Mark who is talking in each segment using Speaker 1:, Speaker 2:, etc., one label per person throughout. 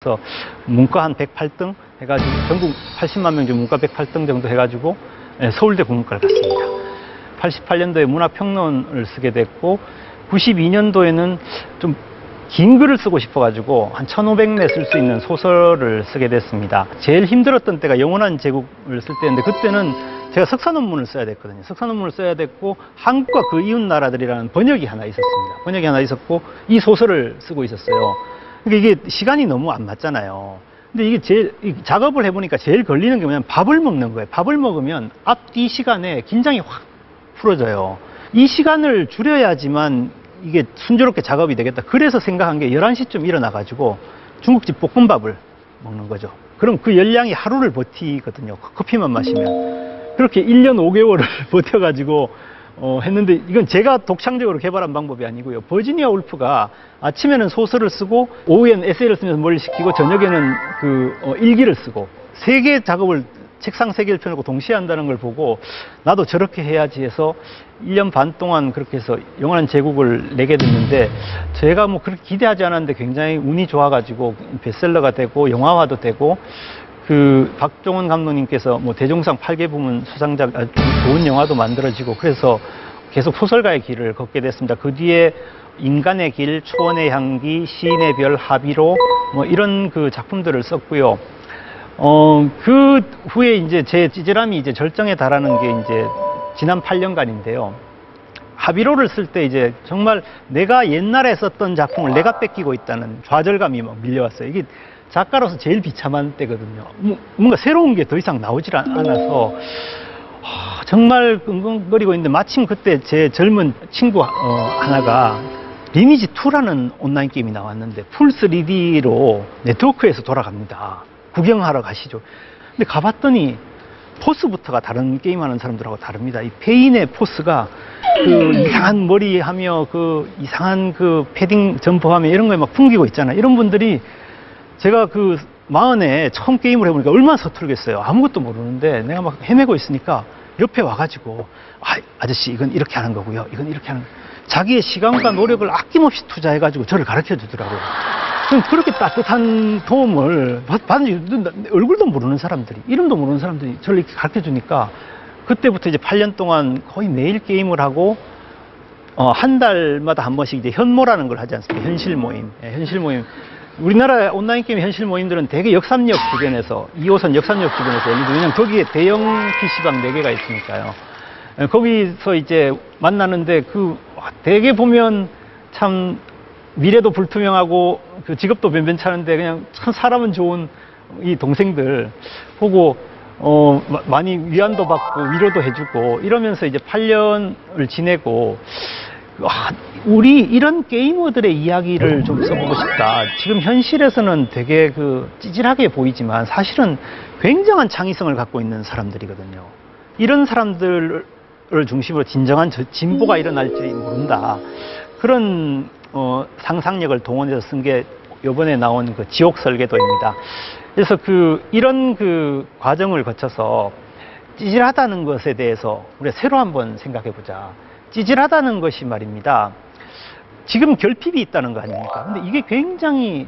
Speaker 1: 그래서 문과 한 108등 해가지고 전국 80만 명 중 문과 108등 정도 해가지고 서울대 국문과를 갔습니다. 88년도에 문화평론을 쓰게 됐고 92년도에는 좀 긴 글을 쓰고 싶어가지고 한 1500매 쓸 수 있는 소설을 쓰게 됐습니다. 제일 힘들었던 때가 영원한 제국을 쓸 때인데 그때는 제가 석사 논문을 써야 됐거든요. 석사 논문을 써야 됐고 한국과 그 이웃 나라들이라는 번역이 하나 있었습니다. 번역이 하나 있었고 이 소설을 쓰고 있었어요. 그러니까 이게 시간이 너무 안 맞잖아요. 근데 이게 작업을 해보니까 제일 걸리는 게 뭐냐면 밥을 먹는 거예요. 밥을 먹으면 앞뒤 시간에 긴장이 확 풀어져요. 이 시간을 줄여야지만 이게 순조롭게 작업이 되겠다. 그래서 생각한 게 11시쯤 일어나가지고 중국집 볶음밥을 먹는 거죠. 그럼 그 열량이 하루를 버티거든요. 커피만 마시면. 그렇게 1년 5개월을 버텨가지고 했는데 이건 제가 독창적으로 개발한 방법이 아니고요. 버지니아 울프가 아침에는 소설을 쓰고 오후에는 에세이를 쓰면서 머리를 식히고 저녁에는 일기를 쓰고 3개 작업을 책상 3개를 펴놓고 동시에 한다는 걸 보고 나도 저렇게 해야지 해서 1년 반 동안 그렇게 해서 영원한 제국을 내게 됐는데 제가 뭐 그렇게 기대하지 않았는데 굉장히 운이 좋아가지고 베스트셀러가 되고 영화화도 되고 박종원 감독님께서 뭐 대종상 8개 부문 수상자 아주 좋은 영화도 만들어지고 그래서 계속 소설가의 길을 걷게 됐습니다. 그 뒤에 인간의 길, 초원의 향기, 시인의 별, 하비로 뭐 이런 작품들을 썼고요. 그 후에 이제 제 찌질함이 이제 절정에 달하는 게 이제 지난 8년간인데요. 하비로를 쓸 때 이제 정말 내가 옛날에 썼던 작품을 내가 뺏기고 있다는 좌절감이 막 밀려왔어요. 이게 작가로서 제일 비참한 때거든요. 뭔가 새로운 게 더 이상 나오질 않아서 정말 끙끙거리고 있는데 마침 그때 제 젊은 친구 하나가 리니지2라는 온라인 게임이 나왔는데 풀 3D로 네트워크에서 돌아갑니다. 구경하러 가시죠. 근데 가봤더니 포스부터가 다른 게임하는 사람들하고 다릅니다. 이 페인의 포스가 이상한 머리하며 이상한 패딩 점퍼하며 이런 거에 막 풍기고 있잖아요. 이런 분들이 제가 40에 처음 게임을 해보니까 얼마나 서툴겠어요. 아무것도 모르는데 내가 막 헤매고 있으니까 옆에 와가지고 아저씨 이건 이렇게 하는 거고요. 이건 이렇게 하는 거고요. 자기의 시간과 노력을 아낌없이 투자해가지고 저를 가르쳐 주더라고요. 그렇게 따뜻한 도움을 받는 얼굴도 모르는 사람들이, 이름도 모르는 사람들이 저를 이렇게 가르쳐 주니까 그때부터 이제 8년 동안 거의 매일 게임을 하고 한 달마다 한 번씩 이제 현모라는 걸 하지 않습니까? 현실 모임. 현실 모임. 우리나라 온라인 게임 현실 모임들은 대개 역삼역 주변에서 2호선 역삼역 주변에서 열리죠. 왜냐면 거기에 대형 PC방 4개가 있으니까요. 거기서 이제 만나는데 대개 보면 참 미래도 불투명하고 직업도 변변찮은데 그냥 참 사람은 좋은 이 동생들 보고 많이 위안도 받고 위로도 해주고 이러면서 이제 8년을 지내고 우리 이런 게이머들의 이야기를 좀 써보고 싶다. 지금 현실에서는 되게 찌질하게 보이지만 사실은 굉장한 창의성을 갖고 있는 사람들이거든요. 이런 사람들을 중심으로 진정한 진보가 일어날지 모른다. 그런 상상력을 동원해서 쓴 게 이번에 나온 지옥 설계도입니다. 그래서 이런 과정을 거쳐서 찌질하다는 것에 대해서 우리가 새로 한번 생각해 보자. 찌질하다는 것이 말입니다. 지금 결핍이 있다는 거 아닙니까? 근데 이게 굉장히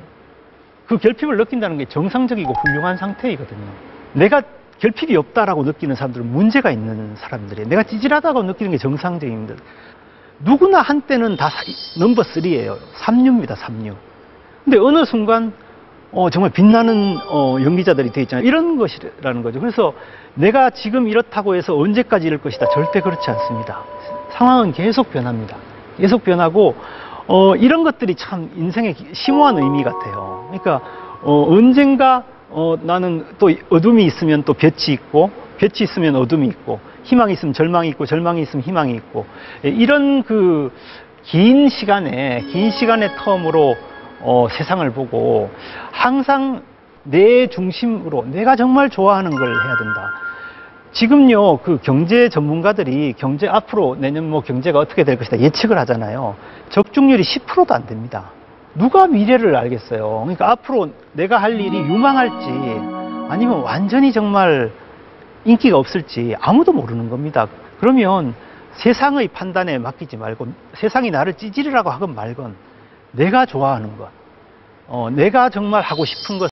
Speaker 1: 결핍을 느낀다는 게 정상적이고 훌륭한 상태이거든요. 내가 결핍이 없다라고 느끼는 사람들은 문제가 있는 사람들이에요. 내가 찌질하다고 느끼는 게 정상적입니다. 누구나 한때는 다 넘버 3예요. 삼류입니다, 삼류. 근데 어느 순간 정말 빛나는 연기자들이 돼 있잖아요. 이런 것이라는 거죠. 그래서 내가 지금 이렇다고 해서 언제까지 이럴 것이다. 절대 그렇지 않습니다. 상황은 계속 변합니다. 계속 변하고 이런 것들이 참 인생의 심오한 의미 같아요. 그러니까 언젠가 나는 또 어둠이 있으면 또 빛이 있고 빛이 있으면 어둠이 있고 희망이 있으면 절망이 있고 절망이 있으면 희망이 있고 이런 긴 시간의 텀으로 세상을 보고 항상 내 중심으로 내가 정말 좋아하는 걸 해야 된다. 지금요 경제 전문가들이 앞으로 내년 경제가 어떻게 될 것이다 예측을 하잖아요. 적중률이 10%도 안 됩니다. 누가 미래를 알겠어요. 그러니까 앞으로 내가 할 일이 유망할지 아니면 완전히 정말 인기가 없을지 아무도 모르는 겁니다. 그러면 세상의 판단에 맡기지 말고 세상이 나를 찌질이라고 하건 말건 내가 좋아하는 것, 내가 정말 하고 싶은 것